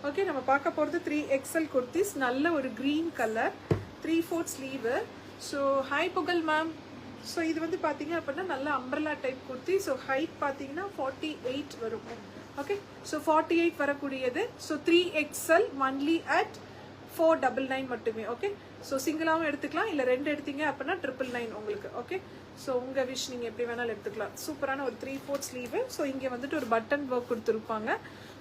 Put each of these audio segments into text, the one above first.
Okay, நம்ம பார்க்க போகிறது 3XL குர்த்திஸ். நல்ல ஒரு green colour, 3/4 sleeve. So hi Pugazh ma'am. So இது வந்து பார்த்தீங்க அப்படின்னா நல்ல umbrella type kurti. So height பார்த்தீங்கன்னா 48 வரும். ஓகே, ஸோ 48 வரக்கூடியது. ஸோ 3XL ஒன்லி அட் 499 மட்டுமே. ஓகே, ஸோ சிங்கிளாகவும் எடுத்துக்கலாம், இல்லை 2 எடுத்தீங்க அப்படின்னா 999 உங்களுக்கு. ஓகே, ஸோ உங்கள் விஷ், நீங்கள் எப்படி வேணாலும் எடுத்துக்கலாம். சூப்பரான ஒரு 3/4 ஸ்லீவு. ஸோ இங்கே வந்துட்டு ஒரு பட்டன் ஒர்க் கொடுத்துருப்பாங்க.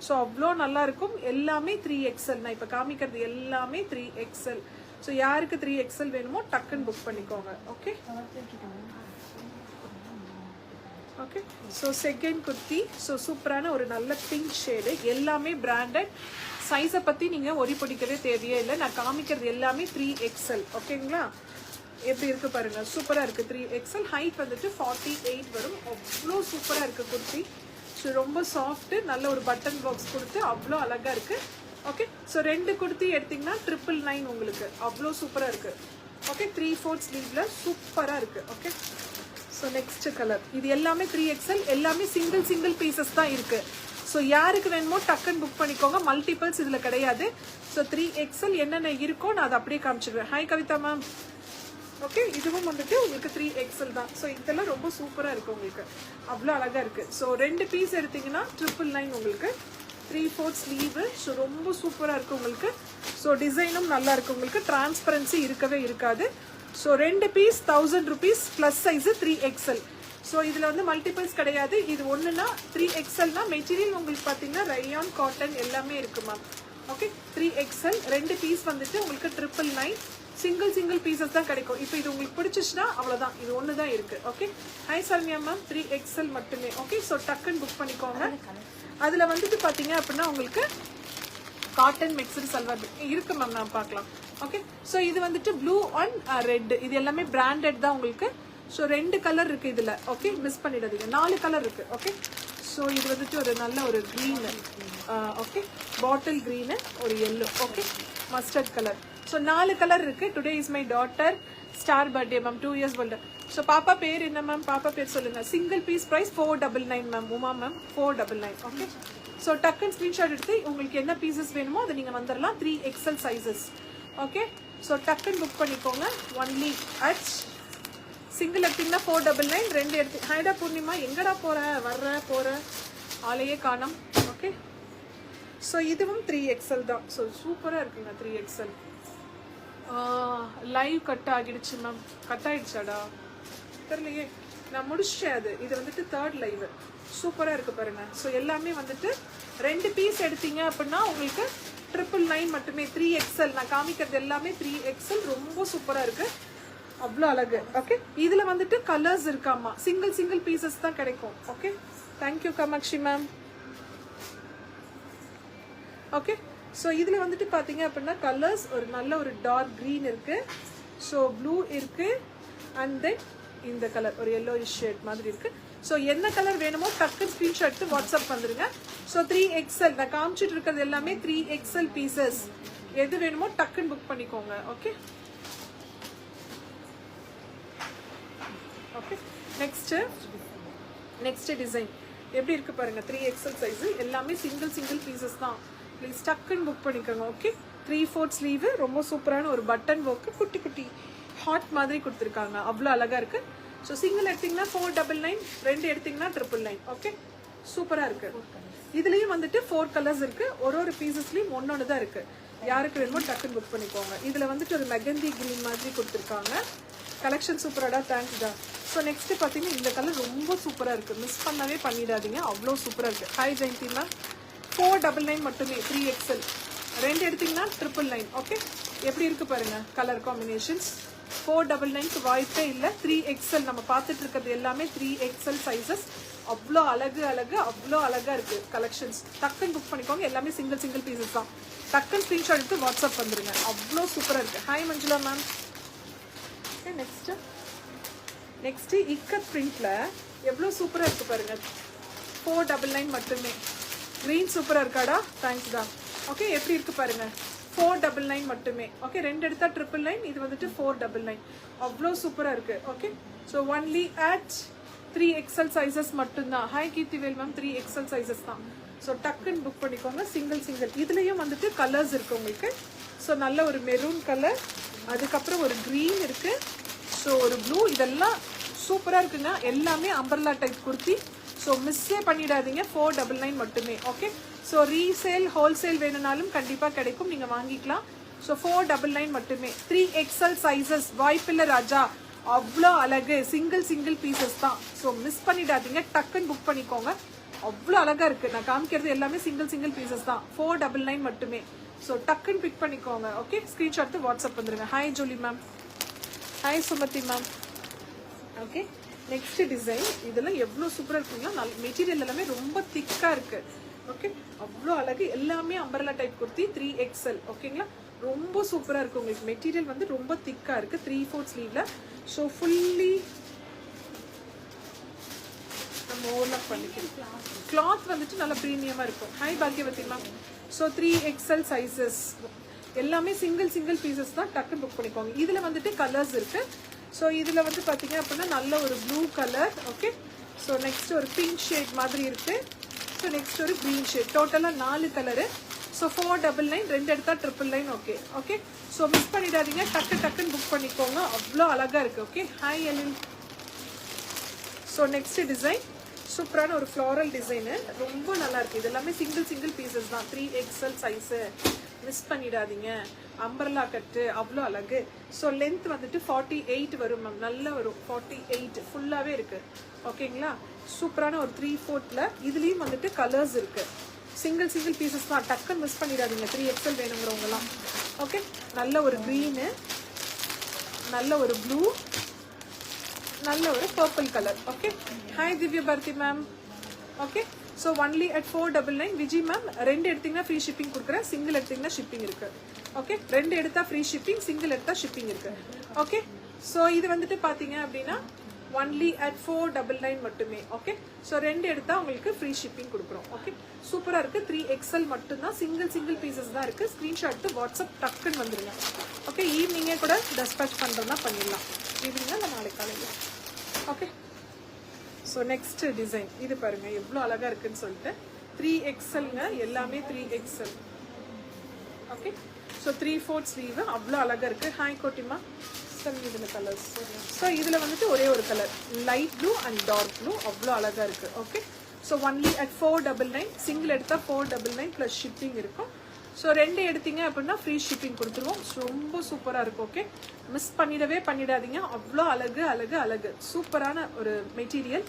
ஸோ அவ்வளோ நல்லாயிருக்கும். எல்லாமே 3XL. நான் இப்போ காமிக்கிறது எல்லாமே 3XL. ஸோ யாருக்கு 3XL வேணுமோ டக்குன்னு புக் பண்ணிக்கோங்க. Okay okay, so second kurti. So சூப்பரான ஒரு நல்ல பிங்க் ஷேடு, எல்லாமே பிராண்டட். சைஸை பற்றி நீங்கள் ஒரி பிடிக்கவே தேவையே இல்லை. நான் காமிக்கிறது எல்லாமே 3XL. ஓகேங்களா, எப்படி இருக்கு பாருங்க, சூப்பராக இருக்குது. 3XL ஹைட் வந்துட்டு 48 வரும். அவ்வளோ சூப்பராக இருக்குது குர்த்தி. ஸோ ரொம்ப சாஃப்ட்டு, நல்ல ஒரு பட்டன் பாக்ஸ் கொடுத்து அவ்வளோ அழகாக இருக்குது. ஓகே, ஸோ 2 குர்த்தி எடுத்திங்கன்னா 999 உங்களுக்கு. அவ்வளோ சூப்பராக இருக்குது. ஓகே, 3/4 ஸ்லீவில் சூப்பராக இருக்குது. Okay, so next colour. இது எல்லாமே 3XL, எல்லாமே சிங்கிள் பீசஸ் தான் இருக்குது. ஸோ யாருக்கு வேணுமோ டக்குன்னு புக் பண்ணிக்கோங்க. மல்டிபிள்ஸ் இதில் கிடையாது. ஸோ 3XL என்னென்ன இருக்கோ நான் அதை அப்படியே காமிச்சிடுவேன். Hi Kavitha ma'am. ஓகே, இதுவும் வந்துட்டு உங்களுக்கு 3XL தான். ஸோ இதெல்லாம் ரொம்ப சூப்பராக இருக்குது உங்களுக்கு, அவ்வளோ அழகாக இருக்குது. ஸோ 2 பீஸ் எடுத்திங்கன்னா 999 உங்களுக்கு. 3/4 ஸ்லீவு. ஸோ ரொம்ப சூப்பராக இருக்குது உங்களுக்கு. ஸோ டிசைனும் நல்லா இருக்குது உங்களுக்கு, டிரான்ஸ்பரன்சி இருக்கவே இருக்காது. So 2 piece 1000 rupees plus size 3XL. So இதில் வந்து மல்டிபிள்ஸ் கிடையாது. இது ஒன்றுனா 3XLனா மெட்டீரியல் உங்களுக்கு பார்த்தீங்கன்னா ரயான், காட்டன் எல்லாமே இருக்குது மேம். ஓகே, 3XL 2 பீஸ் வந்துட்டு உங்களுக்கு 999. சிங்கிள் பீசஸ் தான் கிடைக்கும். இப்போ இது உங்களுக்கு பிடிச்சிச்சுன்னா அவ்வளோதான், இது ஒன்று தான் இருக்குது. Okay, hi Saranya ma'am. 3XL மட்டுமே. ஓகே, ஸோ டக்குன்னு புக் பண்ணிக்கோங்க. அதில் வந்துட்டு பார்த்தீங்க அப்படின்னா உங்களுக்கு காட்டன் மிக்சடு சல்வார் இருக்கு மேம், நான் பார்க்கலாம். ஓகே, ஸோ இது வந்துட்டு ப்ளூ அண்ட் ரெட், இது எல்லாமே பிராண்டட் தான் உங்களுக்கு. ஸோ 2 கலர் இருக்குது இதில். ஓகே, மிஸ் பண்ணிடாதீங்க. 4 கலர் இருக்குது. ஓகே, ஸோ இது வந்துட்டு ஒரு நல்ல ஒரு க்ரீனு, ஓகே, பாட்டில் க்ரீனு, ஒரு yellow, okay, mustard colour. So 4 colour இருக்குது. Today is my daughter star birthday ma'am, 2 years old. So பாப்பா பேர் என்ன மேம்? பாப்பா பேர் சொல்லுங்கள். Single piece price 499 ma'am. Uma ma'am 499. Okay, so டக்குன்னு ஸ்க்ரீன்ஷாட் எடுத்து உங்களுக்கு என்ன பீசஸ் வேணுமோ அதை நீங்கள் வந்துடலாம். 3XL sizes. ஓகே, ஸோ டக்குன்னு புக் பண்ணிக்கோங்க. ஒன்லி அட் சிங்கிள் எடுத்திங்கன்னா 499. 2 எடுத்து. ஹைடா பூர்ணிமா, எங்கடா போகிற ஆளையே காணோம். ஓகே, ஸோ இதுவும் 3XL தான். ஸோ சூப்பராக இருக்குங்க 3XL. லைவ் கட் ஆகிடுச்சு மேம். கட் ஆகிடுச்சாடா தெரியலையே, நான் முடிச்சிட்டேன் அது. இது வந்துட்டு 3rd லைவ். சூப்பராக இருக்குது பாருங்கள். ஸோ எல்லாமே வந்துட்டு 2 பீஸ் எடுத்தீங்க அப்படின்னா உங்களுக்கு 999 மட்டுமே. 3XL நான் காமிக்கிறது எல்லாமே 3XL. ரொம்ப சூப்பராக இருக்குது, அவ்வளோ அழகு. ஓகே, இதில் வந்துட்டு கலர்ஸ் இருக்காமா, சிங்கிள் பீசஸ் தான் கிடைக்கும். Okay, thank you Kamakshi ma'am. Okay, so இதில் வந்துட்டு பார்த்தீங்க அப்படின்னா கலர்ஸ் ஒரு நல்ல ஒரு டார்க் க்ரீன் இருக்குது. ஸோ ப்ளூ இருக்குது, அண்ட் தென் இந்த கலர் ஒரு yellowish ஷேட் மாதிரி இருக்குது. ஸோ என்ன கலர் வேணுமோ டக்குன்னு ஸ்க்ரீன்ஷாட் எடுத்து வாட்ஸ்அப் வந்துடுங்க. ஸோ 3XL நான் காமிச்சிட்டு இருக்கிறது எல்லாமே 3XL பீசஸ். எது வேணுமோ டக்குன்னு புக் பண்ணிக்கோங்க. ஓகே ஓகே, நெக்ஸ்ட் டிசைன் எப்படி இருக்குது பாருங்கள். 3XL சைஸு, எல்லாமே சிங்கிள் பீசஸ் தான். ப்ளீஸ் டக்குன்னு புக் பண்ணிக்கோங்க. Okay, 3/4 sleeve. ரொம்ப சூப்பரான ஒரு பட்டன் ஒர்க்கு, குட்டி ஹாட் மாதிரி கொடுத்துருக்காங்க, அவ்வளோ அழகாக இருக்குது. ஸோ சிங்கிள் எடுத்திங்கன்னா 499, 2 எடுத்திங்கன்னா 999. ஓகே, சூப்பராக இருக்குது. இதுலேயும் வந்துட்டு 4 கலர்ஸ் இருக்குது. ஒரு பீசஸ்லேயும் ஒன்று தான் இருக்குது. யாருக்கு வேணுமோ டக்குன்னு புக் பண்ணிக்கோங்க. இதில் வந்துட்டு ஒரு மெகந்தி க்ரீன் மாதிரி கொடுத்துருக்காங்க. கலெக்ஷன் சூப்பராடா, தேங்க்ஸ்டா. ஸோ நெக்ஸ்ட்டு பார்த்தீங்கன்னா இந்த கலர் ரொம்ப சூப்பராக இருக்குது, மிஸ் பண்ணவே பண்ணிடாதீங்க, அவ்வளோ சூப்பராக இருக்குது. ஹாய் ஜெயந்தினா. 499 மட்டுமே. 3XL 2 எடுத்திங்கன்னா 999. ஓகே, எப்படி இருக்குது பாருங்கள் கலர் காம்பினேஷன்ஸ். 499க்கு வாய்ப்பே இல்லை. 3XL நம்ம பார்த்துட்டு இருக்கிறது எல்லாமே 3XL சைஸஸ். அவ்வளோ அவ்வளோ அழகாக இருக்குது கலெக்ஷன்ஸ். டக்குன்னு புக் பண்ணிக்கோங்க. எல்லாமே சிங்கிள் பீசஸ் தான். டக்குன்னு ஸ்க்ரீன்ஷாட் எடுத்து வாட்ஸ்அப் வந்துடுங்க, அவ்வளோ சூப்பராக இருக்குது. Hi Manjula ma'am. Okay, next ikat பிரிண்டில் எவ்வளோ சூப்பராக இருக்குது பாருங்கள். 499 மட்டுமே. க்ரீன் சூப்பராக இருக்காடா, தேங்க்ஸ் தான். ஓகே, எப்படி இருக்குது பாருங்கள். 499 மட்டுமே. ஓகே, 2 எடுத்தால் 999. இது வந்துட்டு 499. அவ்வளோ சூப்பராக இருக்குது. Okay, so only at 3XL sizes மட்டும்தான். ஹாய் கீர்த்திவேல் மேம், 3XL சைஸஸ் தான். ஸோ டக்குன்னு புக் பண்ணிக்கோங்க. சிங்கிள் இதுலேயும் வந்துட்டு கலர்ஸ் இருக்குது உங்களுக்கு. ஸோ நல்ல ஒரு மெரூன் கலர், அதுக்கப்புறம் ஒரு க்ரீன் இருக்குது, ஸோ ஒரு ப்ளூ. இதெல்லாம் சூப்பராக இருக்குங்க. எல்லாமே அம்பர்லா டைப் குர்த்தி. ஸோ மிஸ்ஸே பண்ணிடாதீங்க. 499 மட்டுமே. ஓகே, ஸோ ரீசேல் ஹோல்சேல் வேணும்னாலும் கண்டிப்பாக கிடைக்கும், நீங்கள் வாங்கிக்கலாம். ஸோ 499 மட்டுமே. 3XL சைஸஸ், வாய்ப்பில்லை ராஜா, அவ்வளோ அழகு. சிங்கிள் பீசஸ் தான். ஸோ மிஸ் பண்ணிடாதீங்க, டக்குன்னு புக் பண்ணிக்கோங்க. அவ்வளோ அழகாக இருக்குது. நான் காமிக்கிறது எல்லாமே சிங்கிள் பீசஸ் தான். 499 மட்டுமே. ஸோ டக்குன்னு பிக் பண்ணிக்கோங்க. ஓகே, ஸ்க்ரீன்ஷாட் வாட்ஸ்அப் வந்துருங்க. Hi Julie ma'am, hi Sumathi ma'am. Okay, next design. இதெல்லாம் எவ்வளோ சூப்பராக இருக்குங்களா. மெட்டீரியல் எல்லாமே ரொம்ப திக்காக இருக்குது. ஓகே, அவ்வளோ அழகு. எல்லாமே அம்பர்லா டைப் குர்த்தி 3XL. ஓகேங்களா, ரொம்ப சூப்பராக இருக்குது. உங்களுக்கு மெட்டீரியல் வந்து ரொம்ப திக்காக இருக்குது. 3/4 ஸ்லீவில். ஸோ ஃபுல்லி நம்ம ஓவர்லாக் பண்ணிக்கலாம். கிளாத் வந்துட்டு நல்லா ப்ரீமியமாக இருக்கும். Hi Bhagyavathi ma'am. So 3XL sizes எல்லாமே சிங்கிள் பீசஸ் தான். டக்குன்னு புக் பண்ணிக்கோங்க. இதில் வந்துட்டு கலர்ஸ் இருக்குது. ஸோ இதில் வந்து பார்த்தீங்க அப்படின்னா நல்ல ஒரு blue colour. Okay, so next ஒரு பிங்க் ஷேட் மாதிரி இருக்குது. ஸோ நெக்ஸ்ட் ஒரு க்ரீன் ஷேட். டோட்டலாக 4 கலரு. ஸோ 499, 2 எடுத்தால் 999. ஓகே ஓகே, ஸோ மிஸ் பண்ணிடாதீங்க, டக்குன்னு புக் பண்ணிக்கோங்க. அவ்வளோ அழகாக இருக்குது. Okay, hi Ellen. So next design சூப்பரான ஒரு ஃப்ளாரல் டிசைனு, ரொம்ப நல்லா இருக்குது. இது எல்லாமே சிங்கிள் பீசஸ் தான். 3XL சைஸு, மிஸ் பண்ணிடாதீங்க. அம்பர்லா கட்டு, அவ்வளோ அழகு. ஸோ லென்த் வந்துட்டு 48 வரும் மேம். நல்லா வரும் 48 ஃபுல்லாகவே இருக்குது. ஓகேங்களா, சூப்பரான ஒரு 3/4. இதுலேயும் வந்துட்டு கலர்ஸ் இருக்குது. சிங்கிள் பீசஸ் தான். டக்குன்னு மிஸ் பண்ணிடாதீங்க. 3XL வேணுங்கிறவங்கலாம். ஓகே, நல்ல ஒரு க்ரீனு, நல்ல ஒரு ப்ளூ, நல்ல ஒரு purple colour. Okay, hi Divya Bharathi ma'am. Okay, so only at 499. Viji ma'am, 2 எடுத்தீங்கன்னா ஃப்ரீ ஷிப்பிங் கொடுக்குறேன். சிங்கிள் எடுத்தீங்கன்னா ஷிப்பிங் இருக்கு. ஓகே, 2 எடுத்தா ஃப்ரீ ஷிப்பிங், சிங்கிள் எடுத்தா ஷிப்பிங் இருக்கு. ஓகே, ஸோ இது வந்துட்டு பார்த்தீங்க அப்படின்னா ஒன்லி அட் 499 மட்டுமே. ஓகே, ஸோ 2 எடுத்தா உங்களுக்கு ஃப்ரீ ஷிப்பிங் கொடுக்குறோம். ஓகே, சூப்பராக இருக்குது. 3XL மட்டும்தான். சிங்கிள் பீசஸ் தான் இருக்குது. ஸ்க்ரீன்ஷாட் வாட்ஸ்அப் டக்குன்னு வந்துடுங்க. ஓகே, ஈவினிங்கே கூட டெஸ்பேச் பண்ணுறதுனா பண்ணிடலாம். ஈவினிங்காக இல்லை நாளைக்கு காலையில். ஓகே, ஸோ நெக்ஸ்ட் டிசைன் இது பாருங்க, எவ்வளோ அழகாக இருக்குன்னு சொல்லிட்டு. 3XLங்க, எல்லாமே 3XL. ஓகே, ஸோ 3/4 ஸ்லீவ், அவ்வளோ அழகாக இருக்குது. ஹாய் கோட்டிமா. இதில் கலர்ஸ். ஸோ இதில் வந்துட்டு ஒரே ஒரு colour, light blue and dark blue, அவ்வளோ அழகாக இருக்குது. Okay, so only at 499. Single எடுத்தால் 499 ப்ளஸ் ஷிப்பிங் இருக்கும். ஸோ 2 எடுத்தீங்க அப்படின்னா ஃப்ரீ ஷிப்பிங் கொடுத்துருவோம். ரொம்ப சூப்பராக இருக்கும். ஓகே, மிஸ் பண்ணிடாதீங்க. அவ்வளோ அழகு. சூப்பரான ஒரு மெட்டீரியல்.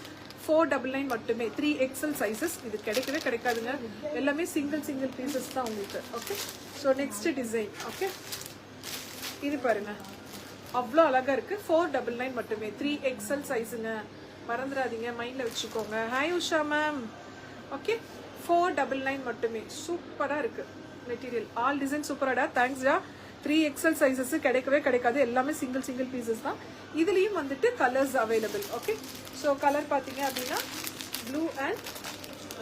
499 மட்டுமே. 3XL sizes. இது கிடைக்கவே கிடைக்காதுங்க. எல்லாமே சிங்கிள் பீசஸ் தான் உங்களுக்கு. Okay, so next design. Okay, இது பாருங்க, அவ்வளோ அழகாக இருக்குது. 499 மட்டுமே. 3XL சைஸுங்க, மறந்துடாதீங்க, மைண்டில் வச்சுக்கோங்க. Hi Usha ma'am. ஓகே, 499 மட்டுமே. சூப்பராக இருக்குது மெட்டீரியல். ஆல் டிசைன் சூப்பராடா, தேங்க்ஸ்டா. 3XL சைஸஸ் கிடைக்கவே கிடைக்காது. எல்லாமே சிங்கிள் பீசஸ் தான். இதுலேயும் வந்துட்டு colours available. Okay, so colour பார்த்தீங்க அப்படின்னா ப்ளூ அண்ட்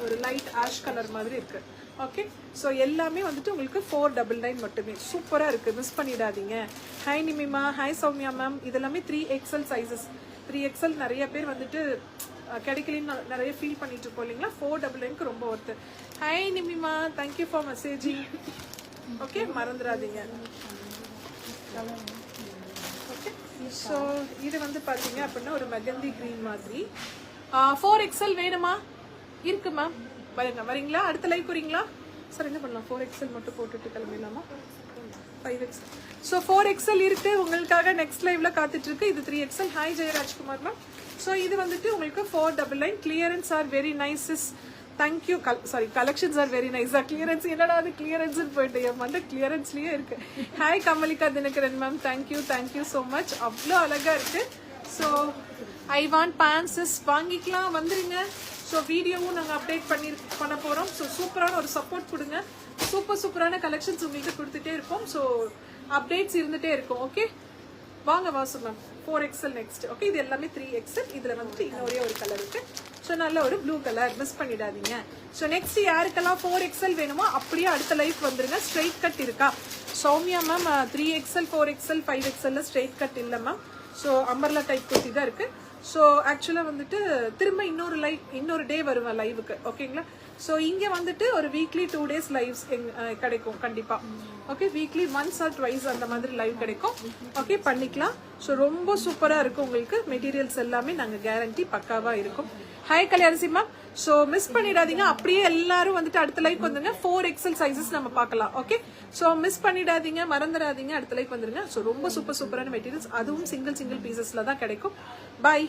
ஒரு லைட் ஆஷ் கலர் மாதிரி இருக்குது. ஓகே, ஸோ எல்லாமே வந்துட்டு உங்களுக்கு 499 மட்டுமே. சூப்பராக இருக்குது, மிஸ் பண்ணிடாதீங்க. Hi Nimima, hi Soumya ma'am. இதெல்லாமே 3XL சைஸஸ். 3XL நிறைய பேர் வந்துட்டு கிடைக்கலன்னு நிறைய ஃபீல் பண்ணிட்டு இருக்கோம் இல்லைங்களா. 499க்கு ரொம்ப worth. Hi Nimima, thank you for messaging. Okay, மறந்துடாதீங்க. ஓகே, ஸோ இது வந்து பார்த்தீங்க அப்படின்னா ஒரு மெகந்தி க்ரீன் மாதிரி. 4XL வேணுமா? இருக்கு மேம், வரீங்களா? அடுத்த லைவ் போறீங்களா சார்? என்ன பண்ணலாம்? 4XL மட்டும் போட்டுட்டு கிளம்பிடலாமா? 5XL. ஸோ 4XL இருக்கு உங்களுக்காக. நெக்ஸ்ட் லைவ்ல காத்துட்டு இருக்கு. இது 3XL. Hi ஜெயராஜ்குமார் ma'am. ஸோ இது வந்துட்டு உங்களுக்கு 499. Clearance are very nice is. Thank you. Sorry, collections are very nice. Clearance என்னடா அது கிளியரன்ஸ் போயிட்டு என் மண்ட கிளியரன்ஸ்லயே இருக்கு. Hi Kamalika Dinakaran ma'am, thank you so much. அவ்வளோ அழகா இருக்கு. ஸோ ஐ வாண்ட் பேன்ஸஸ் வாங்கிக்கலாம், வந்துருங்க. ஸோ வீடியோவும் நாங்கள் அப்டேட் பண்ண போகிறோம். ஸோ சூப்பரான ஒரு சப்போர்ட் கொடுங்க. சூப்பரான கலெக்ஷன்ஸ் உங்களுக்கு கொடுத்துட்டே இருப்போம். ஸோ அப்டேட்ஸ் இருந்துகிட்டே இருக்கும். ஓகே, வாங்க Vasu ma'am. 4XL next. Okay, இது எல்லாமே 3XL. இதில் வந்துட்டு இன்னொரே ஒரு கலர் இருக்குது. ஸோ நல்ல ஒரு ப்ளூ கலர், மிஸ் பண்ணிடாதீங்க. ஸோ நெக்ஸ்ட் யாருக்கெல்லாம் 4XL வேணுமோ அப்படியே அடுத்த லைஃப் வந்துருங்க. ஸ்ட்ரெயிட் கட் இருக்கா? Soumya ma'am 3XL 4XL 5XL straight cut இல்லை ma'am. So umbrella type kurti தான் இருக்குது. ஸோ ஆக்சுவலாக வந்துட்டு திரும்ப இன்னொரு டே வருவேன் லைவுக்கு. ஓகேங்களா? ஸோ இங்க வந்துட்டு ஒரு வீக்லி 2 days லைவ்ஸ் கிடைக்கும் கண்டிப்பா. Okay, weekly once R twice அந்த மாதிரி லைவ் கிடைக்கும். ஓகே, பண்ணிக்கலாம். ஸோ ரொம்ப சூப்பரா இருக்கும் உங்களுக்கு. மெட்டீரியல்ஸ் எல்லாமே நாங்க கேரண்டி பக்காவா இருக்கும். Hi Kalyanasi ma'am. So miss பண்ணிடாதீங்க. அப்படியே எல்லாரும் வந்துட்டு அடுத்த லைக் வந்துருங்க. 4XL சைசஸ் நம்ம பார்க்கலாம். ஓகே, ஸோ மிஸ் பண்ணிடாதீங்க, மறந்துடாதீங்க. அடுத்த லைக் வந்துருங்க. ஸோ ரொம்ப சூப்பரான மெட்டீரியல்ஸ், அதுவும் சிங்கிள் பீசஸ்ல தான் கிடைக்கும். பாய்.